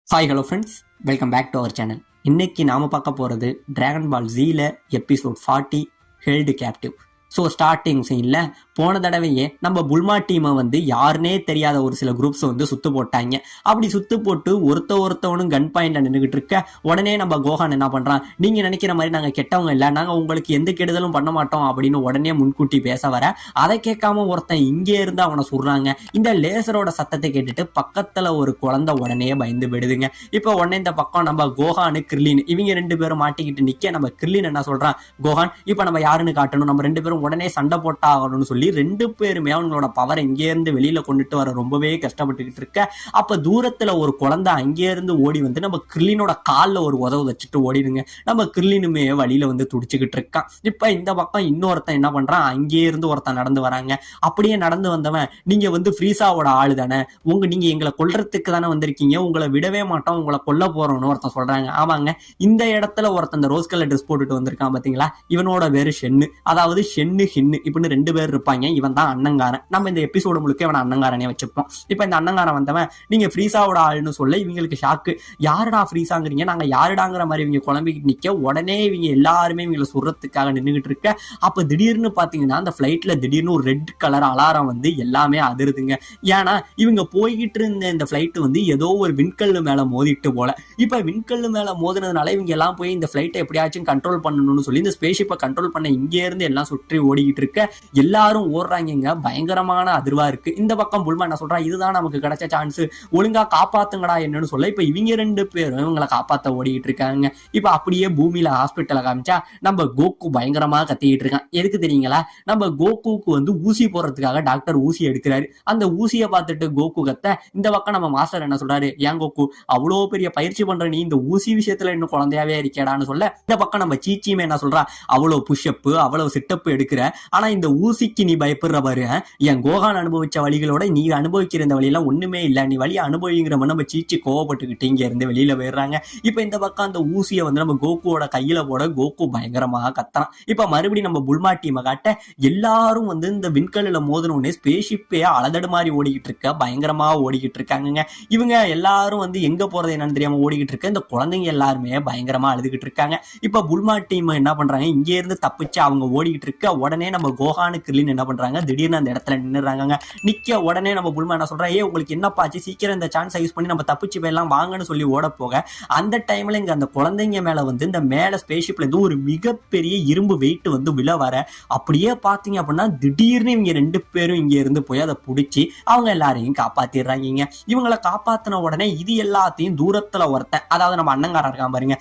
Hi hello friends, welcome back to our channel. இன்னைக்கு நாம பார்க்க போகிறது டிராகன் பால் ஜீல episode 40 held captive. So starting சீனில் போன தடவையே நம்ம புல்மா டீமை வந்து யாருன்னே தெரியாத ஒரு சில குரூப்ஸ் வந்து சுத்து போட்டாங்க. அப்படி சுத்து போட்டு ஒருத்தவனும் கன் பாயிண்ட்ல நின்றுகிட்டு இருக்க உடனே நம்ம கோஹான் என்ன பண்றான், நீங்க நினைக்கிற மாதிரி நாங்க கெட்டவங்க இல்லை, நாங்க உங்களுக்கு எந்த கெடுதலும் பண்ண மாட்டோம் அப்படின்னு உடனே முன்கூட்டி பேச வர அதை கேட்காம ஒருத்தன் இங்கே இருந்து அவனை சொல்றாங்க. இந்த லேசரோட சத்தத்தை கேட்டுட்டு பக்கத்துல ஒரு குழந்தை உடனே பயந்து விடுதுங்க. இப்போ உடனே இந்த பக்கம் நம்ம கோஹானு கிர்லின் இவங்க ரெண்டு பேரும் மாட்டிக்கிட்டு நிக்க நம்ம கிர்லின் என்ன சொல்றான், கோஹான் இப்ப நம்ம யாருன்னு காட்டணும், நம்ம ரெண்டு பேரும் உடனே சண்டை போட்டா ஆகணும்னு சொல்லி ரெண்டு பேருமே அவங்களோட பவர் எங்கே இருந்து வெளியில கொண்டுட்டு வர ரொம்பவே கஷ்டப்பட்டுக்கிட்டு இருக்க. அப்ப தூரத்துல ஒரு குழந்தை அங்கே இருந்து ஓடி வந்து நம்ம கிர்லினோட காலில் ஒரு உதவு வச்சுட்டு ஓடிடுங்க. நம்ம கிர்லினுமே வழியில வந்து துடிச்சுக்கிட்டு இருக்கான். இப்ப இந்த பக்கம் இன்னொருத்தன் என்ன பண்றான், அங்கே இருந்து ஒருத்தன் நடந்து வராங்க. அப்படியே நடந்து வந்தவன், நீங்க வந்து ஃப்ரீசாவோட ஆளு தானே, நீங்க எங்களை கொல்றதுக்கு தானே வந்திருக்கீங்க, உங்களை விடவே மாட்டோம், உங்களை கொல்ல போறோம்னு ஒருத்தன் சொல்றாங்க. ஆமாங்க, இந்த இடத்துல ஒருத்தன் இந்த ரோஸ் கலர் ட்ரெஸ் போட்டுட்டு வந்திருக்கான் பாத்தீங்களா, இவனோட பேரு ஷென்னு, அதாவது ஷென்னு ஹின்னு இப்படின்னு ரெண்டு பேர் இருப்பாங்க. இவன் தான் அண்ணங்காரன். நம்ம இந்த எபிசோடு முழுக்க இவன் அண்ணங்காரனே வச்சுப்போம். இப்ப இந்த அண்ணங்காரன் வந்தவன் நீங்க ஃப்ரீசாவோட ஆளுன்னு சொல்ல இவங்களுக்கு ஷாக்கு, யாருடா ஃப்ரீசாங்கிறீங்க, நாங்க யாருடாங்கிற மாதிரி இவங்க குழம்பிக்கிட்டு நிக்க உடனே இவங்க எல்லாருமே இவங்களை சொல்றதுக்காக நின்றுகிட்டு இருக்க. அப்ப திடீர்னு பாத்தீங்கன்னா அந்த பிளைட்ல திடீர்னு ஒரு ரெட் கலர் அலாரம் வந்து எல்லாமே அதிருதுங்க. ஏன்னா இவங்க போய்கிட்டு இருந்த இந்த பிளைட் வந்து ஏதோ ஒரு விண்கல்லு மேல மோதிட்டு போல. இப்ப விண்கல்லு மேல மோதினதுனால இவங்க எல்லாம் போய் இந்த பிளைட்டை எப்படியாச்சும் கண்ட்ரோல் பண்ணணும்னு சொல்லி இந்த ஸ்பேஸ்ஷிப்பை கண்ட்ரோல் பண்ண இங்கே இருந்து எல்லாம் சுற்றி ஓடிக்கிட்டு இருக்க. எல்லாரும் ஓடுறாங்க, பயங்கரமான அதிர்வா இருக்கு. இந்த பக்கம் புல்மா என்ன சொல்றா, இதுதான் நமக்கு கிடைச்ச சான்ஸ், ஒழுங்கா காப்பாத்துங்கடா என்னன்னு சொல்ல இப்ப இவங்க ரெண்டு பேரும் இவங்களை காப்பாத்த ஓடிக்கிட்டு இருக்காங்க. இப்ப அப்படியே பூமியில ஹாஸ்பிட்டல காமிச்சா நம்ம கோகு பயங்கரமா கத்திக்கிட்டு இருக்கான். எதுக்கு தெரியுங்களா, நம்ம கோகுக்கு வந்து ஊசி போடுறதுக்காக டாக்டர் ஊசி எடுக்கிறாரு. அந்த ஊசியை பார்த்துட்டு கோகு கத்த, இந்த பக்கம் நம்ம மாஸ்டர் என்ன சொல்றாரு, ஏன் கோகு அவ்வளோ பெரிய பயிற்சி பண்ற நீ இந்த ஊசி விஷயத்துல இன்னும் குழந்தையாவே இருக்கேடான்னு சொல்ல இந்த பக்கம் நம்ம சீச்சியுமே என்ன சொல்றா, அவ்வளவு புஷ்அப்பு அவ்வளவு சிட்டப்பு எடுக்கிற, ஆனா இந்த ஊசிக்கு நீ பயப்படுற பாரு, என் கோகான் அனுபவிச்ச வழிகளோட நீ அனுபவிக்கிற இந்த வழியெல்லாம் ஒண்ணுமே இல்லை, நீ வழி அனுபவிங்கிற நம்ம சீச்சி கோவப்பட்டுக்கிட்டு இங்க இருந்து வெளியில போயிடுறாங்க. இப்ப இந்த பக்கம் அந்த ஊசியை வந்து நம்ம கோகுவோட கையில போட கோகு பயங்கரமாக கத்தான். இப்ப மறுபடியும் நம்ம புல்மா டீமை காட்ட எல்லாரும் வந்து இந்த விண்கல்ல மோதனோடனே ஸ்பேஸ்ஷிப்பே அலதடு மாதிரி ஓடிக்கிட்டு இருக்க, பயங்கரமா ஓடிக்கிட்டு இருக்காங்க. இவங்க எல்லாரும் வந்து எங்க போறது என்னன்னு தெரியாம ஓடிக்கிட்டு இருக்க. இந்த குழந்தைங்க எல்லாருமே பயங்கரமா அழுதுகிட்டு இருக்காங்க. இப்ப புல்மா டீம் என்ன பண்றாங்க, இங்க இருந்து தப்பிச்சு அவங்க ஓடிக்கிட்டு இருக்க. உடனே நம்ம கோஹானு கிர்லின் என்ன பண்றாங்க, திடீர்னு அந்த இடத்துல நின்னுறாங்க. நிக்க உடனே நம்ம புல்மா என்ன சொல்றா, உங்களுக்கு என்னப்பாச்சு, சீக்கிரம் இந்த சான்ஸ் யூஸ் பண்ணி நம்ம தப்பிச்சு போயெல்லாம் வாங்கன்னு சொல்லி ஓட போக அந்த டைம்ல இங்க அந்த குழந்தைங்க மேல வந்து இந்த மேல ஸ்பேஸ்ஷிப்ல இருந்து ஒரு மிகப்பெரிய இரும்பு வெயிட் வந்து விழ வர, அப்படியே பாத்தீங்க அப்படின்னா திடீர்னு இவங்க ரெண்டு பேரும் இங்க இருந்து போய் அதை பிடிச்சி அவங்க எல்லாரையும் காப்பாத்திடுறாங்க. இவங்களை காப்பாத்தின உடனே இது எல்லாத்தையும் தூரத்துல ஒருத்தன், அதாவது நம்ம அண்ணங்காரன் இருக்கான் பாருங்க,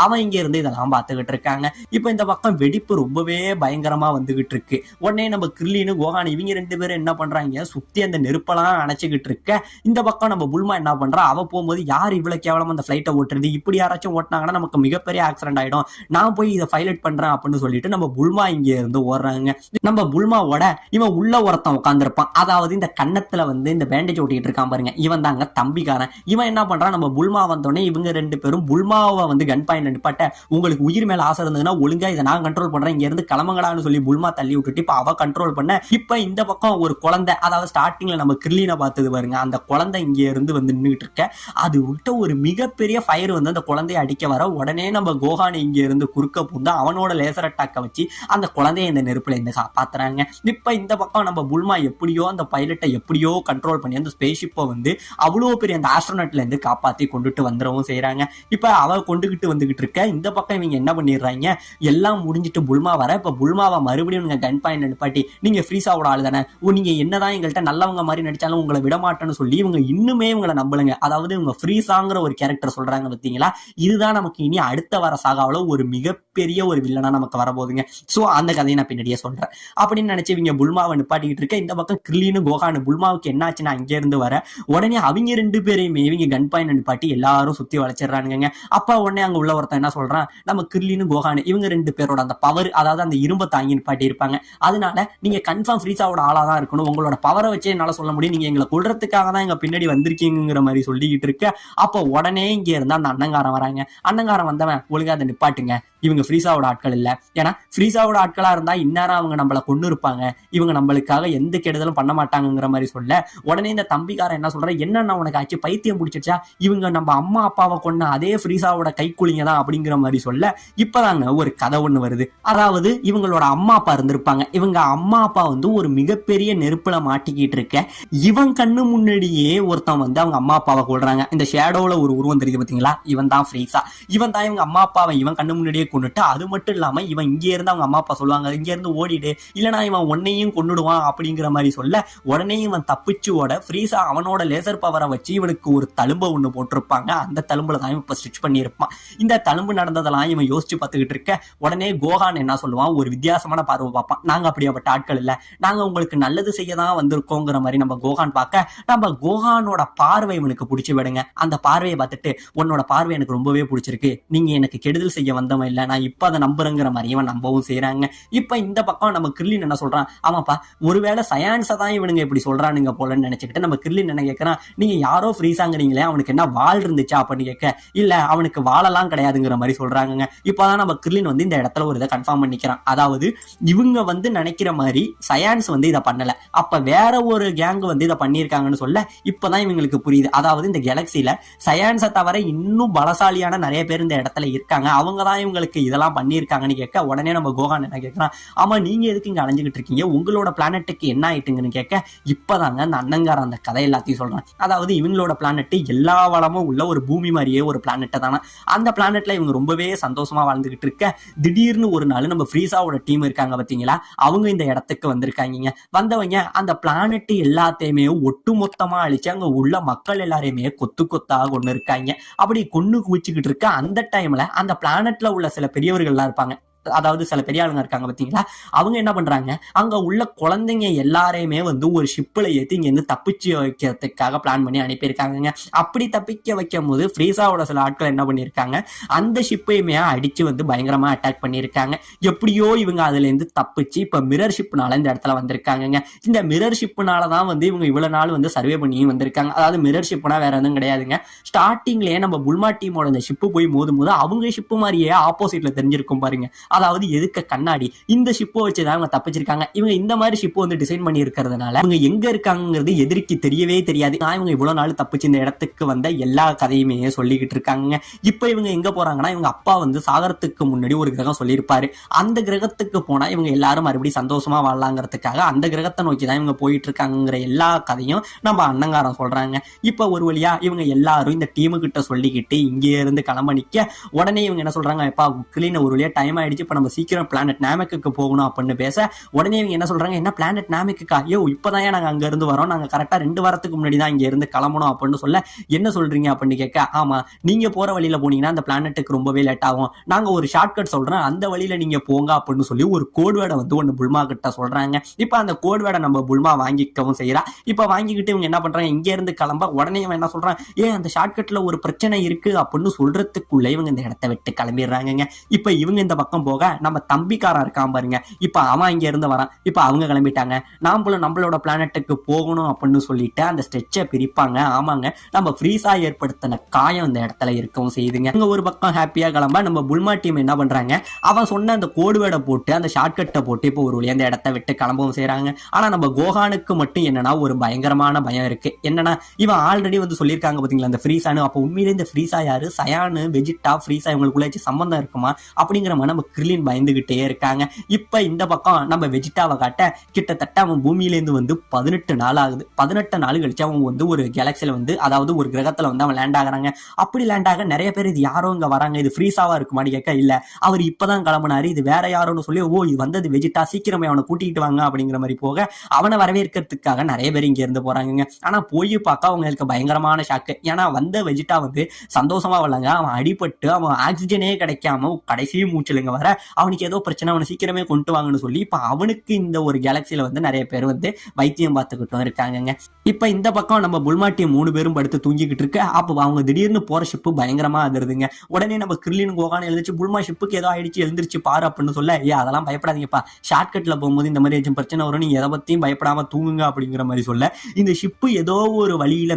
அவன் இங்க இருந்து இதெல்லாம் பார்த்துக்கிட்டு இருக்காங்க. இப்ப இந்த பக்கம் வெடிப்பு ரொம்பவே பயங்கரமா வந்துகிட்டு இருக்கு. உடனே நம்ம கிர்லினு கோஹான் இவங்க ரெண்டு பேரும் என்ன பண்றாங்க, சுத்தி அந்த நெருப்பெல்லாம் அணைச்சிக்கிட்டு இருக்க. இந்த பக்கம் நம்ம புல்மா என்ன பண்றா, அவ போகும்போது யார் இவ்வளவு கேவலமா அந்த பிளைட்டை ஓட்டுறது, இப்படி யாராச்சும் ஓட்டினாங்கன்னா நமக்கு மிகப்பெரிய ஆக்சிடென்ட் ஆயிடும், நான் போய் இதை பைலட் பண்றேன் அப்படின்னு சொல்லிட்டு நம்ம புல்மா இங்க இருந்து ஓடுறாங்க. நம்ம புல்மாவோட இவன் உள்ள ஒருத்தன் உட்காந்துருப்பான், அதாவது இந்த கன்னத்துல வந்து இந்த பேண்டேஜ் ஓட்டிட்டு இருக்கான் பாருங்க, இவன் தாங்க தம்பிக்காரன். இவன் என்ன பண்றான், நம்ம புல்மா வந்தோடனே இவங்க ரெண்டு பேரும் புல்மாவை வந்து கன் பாயிண்ட் நிப்பாட்ட, உங்களுக்கு உயிர் மேல ஆசை இருந்ததுன்னா ஒழுங்கா இதை நான் கண்ட்ரோல் பண்றேன், இங்க இருந்து கிளம்பங்கடான்னு சொல்லி புல்மா தள்ளி விட்டுட்டு இப்ப அவ கண்ட்ரோல் பண்ண. இப்ப இந்த பக்கம் ஒரு குழந்தை, அதாவது ஸ்டார்டிங்ல நம்ம கிர்லினை பார்த்தது பாருங்க, அந்த குழந்தை இங்க இருந்து வந்து நின்றுட்டு இருக்க. அது விட்ட ஒரு மிகப்பெரிய ஃபயர் வந்து அந்த குழந்தைய அடிக்க வர உடனே நம்ம கோஹான் இங்க இருந்து குறுக்க பூந்து அவனோட லேசர் அட்டாக்க வச்சு அந்த குழந்தைய இந்த நெருப்புல இருந்து காப்பாத்துறாங்க. இப்ப இந்த பக்கம் நம்ம புல்மா எப்படியோ அந்த பைலட்டை எப்படியோ கண்ட்ரோல் பண்ணி அந்த ஸ்பேஸ்ஷிப்பை வந்து அவ்வளோ பெரிய அந்த ஆஸ்ட்ரோனட்ல இருந்து காப்பாத்தி கொண்டுட்டு வந்துடவும் செய்யறாங்க. இப்ப அவ கொண்டுகிட்டு வந்துகிட்டு இருக்க. இந்த பக்கம் இவங்க என்ன பண்ணிடுறாங்க, எல்லாம் முடிஞ்சிட்டு புல்மா வர, இப்ப புல்மாவை மறுபடியும் நீங்க கன் பாயிண்ட் நிப்பாட்டி, நீங்க ஃப்ரீசாவோட ஆளு தானே, நீங்க என்னதான் எங்கள்கிட்ட நல்லவங்க மாதிரி நடிச்சாலும் உங்களை விடமாட்டேன்னு சொல்லி இவங்க இன்னுமே இவங்களை நம்பலுங்க. அதாவது இவங்க ஃப்ரீசாங்கிற ஒரு கேரக்டர் சொல்றாங்க பார்த்தீங்களா, இதுதான் நமக்கு இனி அடுத்த வர சாகாவில் ஒரு மிகப்பெரிய ஒரு வில்லனா நமக்கு வரப்போகுதுங்க. சோ அந்த கதையை நான் பின்னாடியே சொல்றேன் அப்படின்னு நினைச்சு இவங்க புல்மாவை நிப்பாட்டிக்கிட்டு இருக்க. இந்த பக்கம் கிர்லினு கோஹானு புல்மாவுக்கு என்னாச்சுன்னா அங்கே இருந்து வர உடனே அவங்க ரெண்டு பேரையுமே இவங்க கன் பாயிண்ட் நிப்பாட்டி எல்லாரும் சுத்தி வளைச்சிடுறானுங்க. அப்ப உடனே அங்க உள்ள ஒருத்தன் என்ன சொல்றான், நம்ம கிர்லினு கோஹானு இவங்க ரெண்டு பேரோட அந்த பவர், அதாவது அந்த இரும்பை தாங்கி நிப்பாட்டி இருப்பாங்க. அதனால நீங்க கன்ஃபார்ம் ஃப்ரீஸாவோட ஆளா தான் இருக்கணும், உங்களோட பவரை வச்சே என்னால சொல்ல முடியும், நீங்க எங்களை கொல்றதுக்காக தான் எங்க பின்னாடி வந்திருக்கீங்கிற மாதிரி சொல்லிக்கிட்டு இருக்க. அப்போ உடனே இங்க இருந்தா அந்த அண்ணங்காரன் வராங்க. அண்ணங்காரன் வந்தவன் ஒழுங்கா அதை நிப்பாட்டுங்க, இவங்க ஃப்ரீஸாவோட ஆட்கள் இல்ல, ஏன்னா ஃப்ரீஸாவோட ஆட்களா இருந்தா இந்நேரம் அவங்க நம்மளை கொண்டு இருப்பாங்க, இவங்க நம்மளுக்காக எந்த கெடுதலும் பண்ண மாட்டாங்கிற மாதிரி சொல்ல உடனே இந்த தம்பிக்காரன் என்ன சொல்ற, என்னன்னா உனக்கு ஆச்சு, பைத்தியம் பிடிச்சிச்சா, இவங்க நம்ம அம்மா அப்பாவை கொண்ட அதே ஃப்ரீஸாவோட கைக்குலிங்க தான் அப்படிங்கிற மாதிரி சொல்ல இப்பதாங்க ஒரு கதை ஒண்ணு வருது. அதாவது இவங்களோட அம்மா அப்பா இருந்திருப்பாங்க, இவங்க அம்மா அப்பா வந்து ஒரு மிகப்பெரிய நெருப்புல மாட்டிக்கிட்டு இருக்க இவன் கண்ணு முன்னாடியே ஒருத்தன் வந்து அவங்க அம்மா அப்பாவை கொள்றாங்க. இந்த ஷேடோல ஒரு உருவம் தெரியுது பாத்தீங்களா, இவன் தான் ஃப்ரீஸா, இவன் தான் இவங்க அம்மா அப்பாவை இவன் கண்ணு முன்னாடியே கொண்டுட்டு, அது மட்டும் இல்லாம இவன் இங்கே இருந்து அவங்க அம்மா அப்பா சொல்லுவாங்க இங்க இருந்து ஓடிடு, இல்லனா இவன் உன்னையும் கொன்னுடுவான் அப்படிங்கிற மாதிரி சொல்ல உடனே இவன் தப்பிச்சு ஓட ஃப்ரீஸா அவனோட லேசர் பவரை வச்சு இவனுக்கு ஒரு தழும்பை ஒண்ணு போட்டிருப்பாங்க. அந்த தழும்புல தான் இப்ப ஸ்டிச் பண்ணியிருப்பான். இந்த தழும்பு நடந்ததெல்லாம் இவன் யோசிச்சு பார்த்துக்கிட்டு இருக்க உடனே கோகான் என்ன சொல்லுவான், ஒரு வித்தியாசமான பார்வை பார்ப்பான், நாங்க அப்படியாப்பட்ட ஆட்கள் இல்ல, நாங்க உங்களுக்கு நல்லது செய்ய தான் வந்திருக்கோங்கிற மாதிரி நம்ம கோகான் பார்க்க நம்ம கோகானோட பார்வை இவனுக்கு பிடிச்சி விடுங்க. அந்த பார்வையை பார்த்துட்டு உன்னோட பார்வை எனக்கு ரொம்பவே பிடிச்சிருக்கு, நீங்க எனக்கு கெடுதல் செய்ய வந்தவன் இல்ல, நான் இப்ப அதை நம்புறேங்கிற மாதிரி இவன் நம்பவும் செய்யறாங்க. இப்ப இந்த பக்கம் நம்ம கிர்லின் என்ன சொல்றான், ஆமாப்பா ஒருவேளை சயான்ஸை தான் இவனுங்க இப்படி சொல்றானுங்க போலன்னு நினைச்சுக்கிட்டு நம்ம கிர்லின் என்ன கேட்கறான், நீங்க யாரோ ஃப்ரீஸாங்கிறீங்களே அவனுக்கு என்ன வால் இருந்துச்சா அப்படின்னு கேட்க, இல்ல அவனுக்கு வாழலாம் கிடையாதுங்கிற மாதிரி சொல்றாங்க. இப்பதான் நம்ம கிர்லின் வந்து இந்த இடத்துல ஒரு இதை கன்ஃபார்ம் பண்ணிக்கிறான், அதாவது இவங்க வந்து நினைக்கிற மாதிரி சயான்ஸ் வந்து இதை பண்ணல, அப்ப வேற ஒரு கேங் வந்து இதை பண்ணியிருக்காங்கன்னு சொல்ல இப்பதான் இவங்களுக்கு புரியுது, அதாவது இந்த கேலக்சியில சயான்ஸை தவிர இன்னும் பலசாலியான நிறைய பேர் இந்த இடத்துல இருக்காங்க, அவங்க தான் இவங்களுக்கு இதெல்லாம் பண்ணியிருக்காங்கன்னு கேட்க உடனே நம்ம கோகான் என்ன கேட்கறான், ஆமா நீங்க எதுக்கு இங்க அலைஞ்சுக்கிட்டு இருக்கீங்க, உங்களோட பிளானட்டுக்கு என்ன ஆயிட்டுங்கன்னு கேட்க இப்பதாங்க அந்த அண்ணங்கார அந்த கதை எல்லாத்தையும் சொல்றான். அதாவது இவங்களோட பிளானட் எல்லா வளமும் உள்ள ஒரு பூமி மாதிரியே ஒரு பிளானட் தானே, அந்த பிளானட்ல இவங்க ரொம்பவே சந்தோஷமா வாழ்ந்துகிட்டு இருக்க திடீர்னு ஒரு நாள் நம்ம ஃப்ரீஸாவோட டீம் இருக்காங்க பாத்தீங்களா, அவங்க இந்த இடத்துக்கு வந்திருக்காங்க. வந்தவங்க அந்த பிளானட் எல்லாத்தையுமே ஒட்டு மொத்தமா அழிச்சு அங்க உள்ள மக்கள் எல்லாரையுமே கொத்து கொத்தா கொண்டு இருக்காங்க. அப்படி கொண்டு குவிச்சுக்கிட்டு இருக்க அந்த டைம்ல அந்த பிளானட்ல உள்ள சில பெரியவர்கள்லாம் இருப்பாங்க, அதாவது சில பெரிய ஆளுங்க இருக்காங்க பாத்தீங்களா, அவங்க என்ன பண்றாங்க, அங்க உள்ள குழந்தைங்க எல்லாரையுமே வந்து ஒரு ஷிப்ல ஏத்தி இங்க இருந்து தப்பிச்சு வைக்கிறதுக்காக பிளான் பண்ணி அனுப்பியிருக்காங்க. அப்படி தப்பிக்க வைக்கும் போது ஃப்ரீஸாவோட சில ஆட்கள் என்ன பண்ணிருக்காங்க, அந்த ஷிப்பையுமே அடிச்சு வந்து பயங்கரமா அட்டாக் பண்ணிருக்காங்க. எப்படியோ இவங்க அதுல இருந்து தப்பிச்சு இப்ப மிரர் ஷிப்னால இந்த இடத்துல வந்திருக்காங்க. இந்த மிரர் ஷிப்னாலதான் வந்து இவங்க இவ்வளவு நாள் வந்து சர்வே பண்ணியும் வந்திருக்காங்க. அதாவது மிரர் ஷிப்னா வேற எதுவும் கிடையாதுங்க, ஸ்டார்டிங்லயே நம்ம புல்மா டீமோட இந்த ஷிப்பு போய் மோதும் போது அவங்க ஷிப்பு மாதிரியே ஆப்போசிட்ல தெரிஞ்சிருக்கும் பாருங்க, அதாவது எதுக்க கண்ணாடி, இந்த ஷிப்பை வச்சுதான் அவங்க தப்பிச்சிருக்காங்க. இவங்க இந்த மாதிரி ஷிப்பை வந்து டிசைன் பண்ணி இருக்கிறதுனால இவங்க எங்க இருக்காங்கிறது எதிரிக்கு தெரியவே தெரியாது. இவங்க இவ்வளவு நாள் தப்பிச்சு இந்த இடத்துக்கு வந்த எல்லா கதையுமே சொல்லிக்கிட்டு இருக்காங்க. இப்ப இவங்க எங்க போறாங்கன்னா, இவங்க அப்பா வந்து சாகரத்துக்கு முன்னாடி ஒரு கிரகம் சொல்லியிருப்பாரு, அந்த கிரகத்துக்கு போனா இவங்க எல்லாரும் மறுபடியும் சந்தோஷமா வாழலாங்கிறதுக்காக அந்த கிரகத்தை நோக்கி தான் இவங்க போயிட்டு இருக்காங்கிற எல்லா கதையும் நம்ம அண்ணங்காரம் சொல்றாங்க. இப்ப ஒரு வழியா இவங்க எல்லாரும் இந்த டீமு கிட்ட சொல்லிக்கிட்டு இங்கே இருந்து கிளம்ப நிக்க உடனே இவங்க என்ன சொல்றாங்க, எப்பா கிளீன் ஒரு வழியா டைம் ஆயிடுச்சு, இப்ப நம்ம சீக்கிரம் பிளானட் நாமெக்கு போகணும் அப்படின்னு பேச உடனே இவங்க என்ன சொல்றாங்க, என்ன பிளானட் நாமெக்கா, ஐயோ இப்பதான் நாங்க அங்க இருந்து வரோம், நாங்க கரெக்டா 2 வாரத்துக்கு முன்னாடி தான் இங்க இருந்து கிளம்பணும் அப்படின்னு சொல்ல என்ன சொல்றீங்க அப்படின்னு கேட்க, ஆமா நீங்க போற வழியில போனீங்கன்னா அந்த பிளானட்டுக்கு ரொம்பவே லேட் ஆகும், நாங்க ஒரு ஷார்ட்கட் சொல்றோம் அந்த வழியில நீங்க போங்க அப்படின்னு சொல்லி ஒரு கோட் வேர்டை வந்து ஒன்னு புல்மா கிட்ட சொல்றாங்க. இப்ப அந்த கோட் வேர்டை நம்ம புல்மா வாங்கிக்கவும் செய்யறா. இப்ப வாங்கிக்கிட்டு இவங்க என்ன பண்றாங்க, இங்க இருந்து கிளம்ப உடனே இவன் என்ன சொல்றான், அந்த ஷார்ட்கட்ல ஒரு பிரச்சனை இருக்கு அப்படின்னு சொல்றதுக்குள்ள இவங்க இந்த இடத்தை விட்டு கிளம்பிடுறாங்க. இப்ப இவங்க இந்த பக்கம் போக நம்ம தம்பிக்காரன் இருக்கான் பாருங்க, இப்ப அவன் இங்க இருந்து வரான், இப்ப அவங்க கிளம்பிட்டாங்க, நாமளும் நம்மளோட பிளானட்டுக்கு போகணும் அப்படின்னு சொல்லிட்டு அந்த ஸ்ட்ரெச்சை பிரிப்பாங்க. ஆமாங்க, நம்ம ஃப்ரீஸா ஏற்படுத்தின காயம் இந்த இடத்துல இருக்கவும் செய்யுதுங்க. இங்க ஒரு பக்கம் ஹாப்பியா கிளம்ப நம்ம புல்மா டீம் என்ன பண்றாங்க, அவன் சொன்ன அந்த கோடு வேர்டை போட்டு அந்த ஷார்ட்கட்டை போட்டு இப்போ ஒரு வழியா அந்த இடத்தை விட்டு கிளம்பவும் செய்யறாங்க. ஆனா நம்ம கோகானுக்கு மட்டும் என்னன்னா ஒரு பயங்கரமான பயம் இருக்கு. என்னன்னா இவன் ஆல்ரெடி வந்து சொல்லியிருக்காங்க பாத்தீங்களா இந்த ஃப்ரீஸானு, அப்ப உண்மையிலே இந்த ஃப்ரீஸா யாரு, சயானு வெஜிட்டா ஃப்ரீஸா இவங்களுக்குள்ள சம்பந்தம் இருக்குமா அப்படிங்கிற மாதிரி நம்ம கிர்லின் பயந்துகிட்டே இருக்காங்க. இப்ப இந்த பக்கம் நம்ம வெஜிட்டாவை காட்ட கிட்டத்தட்ட அவன் பூமியிலேருந்து வந்து 18 நாள் ஆகுது. 18 நாள் கழிச்சு அவன் வந்து ஒரு கேலக்சியில வந்து அதாவது ஒரு கிரகத்துல வந்து அவன் லேண்ட் ஆகுறாங்க. அப்படி லேண்ட் ஆக நிறைய பேர் இது யாரோ இங்க வராங்க, இது ஃப்ரீஸாவா இருக்குமான்னு கேட்க, இல்ல அவர் இப்பதான் கிளம்பினாரு, இது வேற யாரோன்னு சொல்லி, ஓ இது வந்தது வெஜிட்டா, சீக்கிரமே அவனை கூட்டிகிட்டு வாங்க அப்படிங்கிற மாதிரி போக அவனை வரவேற்கிறதுக்காக நிறைய பேர் இங்க இருந்து போறாங்க. ஆனா போய் பார்க்க அவங்களுக்கு பயங்கரமான ஷாக்கு. ஏன்னா வந்த வெஜிட்டா வந்து சந்தோஷமா வரலாங்க, அவன் அடிபட்டு அவன் ஆக்சிஜனே கிடைக்காம கடைசி மூச்சுலங்க வர அவனுக்கு ஏதோ பிரச்சனை, அவனை சீக்கிரமே கொண்டு வாங்கன்னு சொல்லி இப்ப அவனுக்கு இந்த ஒரு கேலக்சியில வந்து நிறைய பேர் வந்து வைத்தியம் பார்த்துக்கிட்டும் இருக்காங்கங்க. இப்ப இந்த பக்கம் நம்ம புல்மா டீம் 3 பேரும் படுத்து தூங்கிக்கிட்டு இருக்க, அப்போ அவங்க திடீர்னு போற ஷிப்பு பயங்கரமா அதிருதுங்க. உடனே நம்ம கிர்லின் கோகான் எழுந்துச்சு, புல்மா ஷிப்புக்கு ஏதோ ஆயிடுச்சு, எழுந்திருச்சு பாரு அப்படின்னு சொல்ல, அதெல்லாம் பயப்படாதீங்கப்பா, ஷார்ட்கட்ல போகும்போது இந்த மாதிரி ஏதாச்சும் பிரச்சனை வரும், நீ எதை பத்தியும் பயப்படாம தூங்குங்க அப்படிங்கிற மாதிரி சொல்ல, இந்த ஷிப்பு ஏதோ ஒரு வழியில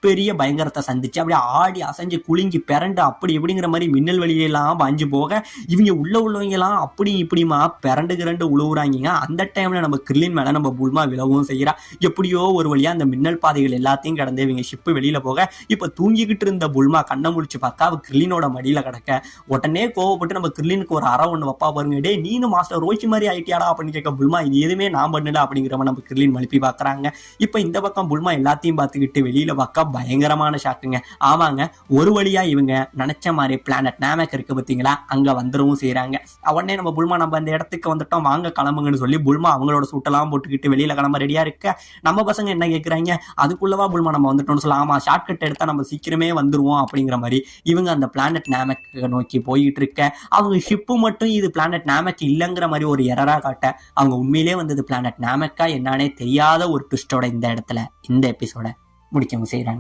பெரிய பயங்கரத்தை சந்திச்சு அப்படியே ஆடி அசைஞ்சு குலுங்கி பிறண்டு அப்படி எப்படிங்கிற மாதிரி மின்னல் வழியெல்லாம் பாஞ்சு போக, இவங்க உள்ளவங்க எல்லாம் அப்படி இப்படிமா பிறண்டு உழுவுறாங்க. அந்த டைம்ல நம்ம கிர்லின் மேல நம்ம புல்மா விழவும் செய்யறா. எப்படியோ ஒரு வழியா அந்த மின்னல் பாதைகள் எல்லாத்தையும் கடந்து இவங்க ஷிப்பு வெளியில போக, இப்ப தூங்கிக்கிட்டு இருந்த புல்மா கண்ணை முடிச்சு பார்த்தா அவ கிர்லினோட மடியில கிடக்க. உடனே கோவப்பட்டு நம்ம கிர்லினுக்கு ஒரு அறை ஒண்ணு வப்பா பாருங்க, டே நீனு மாஸ்டர் ரோச்சி மாதிரி ஆயிட்டியாடா அப்படின்னு கேட்க, புல்மா இது எதுவுமே நான் பண்ணல அப்படிங்கிறவன் நம்ம கிர்லின் மழுப்பி பாக்குறாங்க. இப்ப இந்த பக்கம் புல்மா எல்லாத்தையும் பார்த்துக்கிட்டு வெளியில பார்க்க பயங்கரமான ஷாக்குங்க. ஆமாங்க, ஒரு வழியா இவங்க நினைச்ச மாதிரி பிளானட் நாமக் இருக்கு பார்த்தீங்களா, அங்க வந்துடவும் செய்யறாங்க. உடனே நம்ம புல்மா நம்ம அந்த இடத்துக்கு வந்துட்டோம், வாங்க கிளம்புங்கன்னு சொல்லி புல்மா அவங்களோட சூட்டெல்லாம் போட்டுக்கிட்டு வெளியில கிளம்ப ரெடியா இருக்க, நம்ம பசங்க என்ன கேட்கறாங்க, அதுக்குள்ளவா புல்மா நம்ம வந்துட்டோம்னு சொல்ல, ஆமா ஷார்ட்கட் எடுத்தா நம்ம சீக்கிரமே வந்துருவோம் அப்படிங்கிற மாதிரி இவங்க அந்த பிளானட் நாமக் நோக்கி போயிட்டு இருக்க, அவங்க ஷிப்பு மட்டும் இது பிளானட் நாமக் இல்லைங்கிற மாதிரி ஒரு எரரா காட்ட, அவங்க உண்மையிலே வந்தது பிளானட் நாமக்கா என்னன்னே தெரியாத ஒரு ட்விஸ்டோட இந்த இடத்துல இந்த எபிசோட முடிக்கவும் செய்யறாங்க.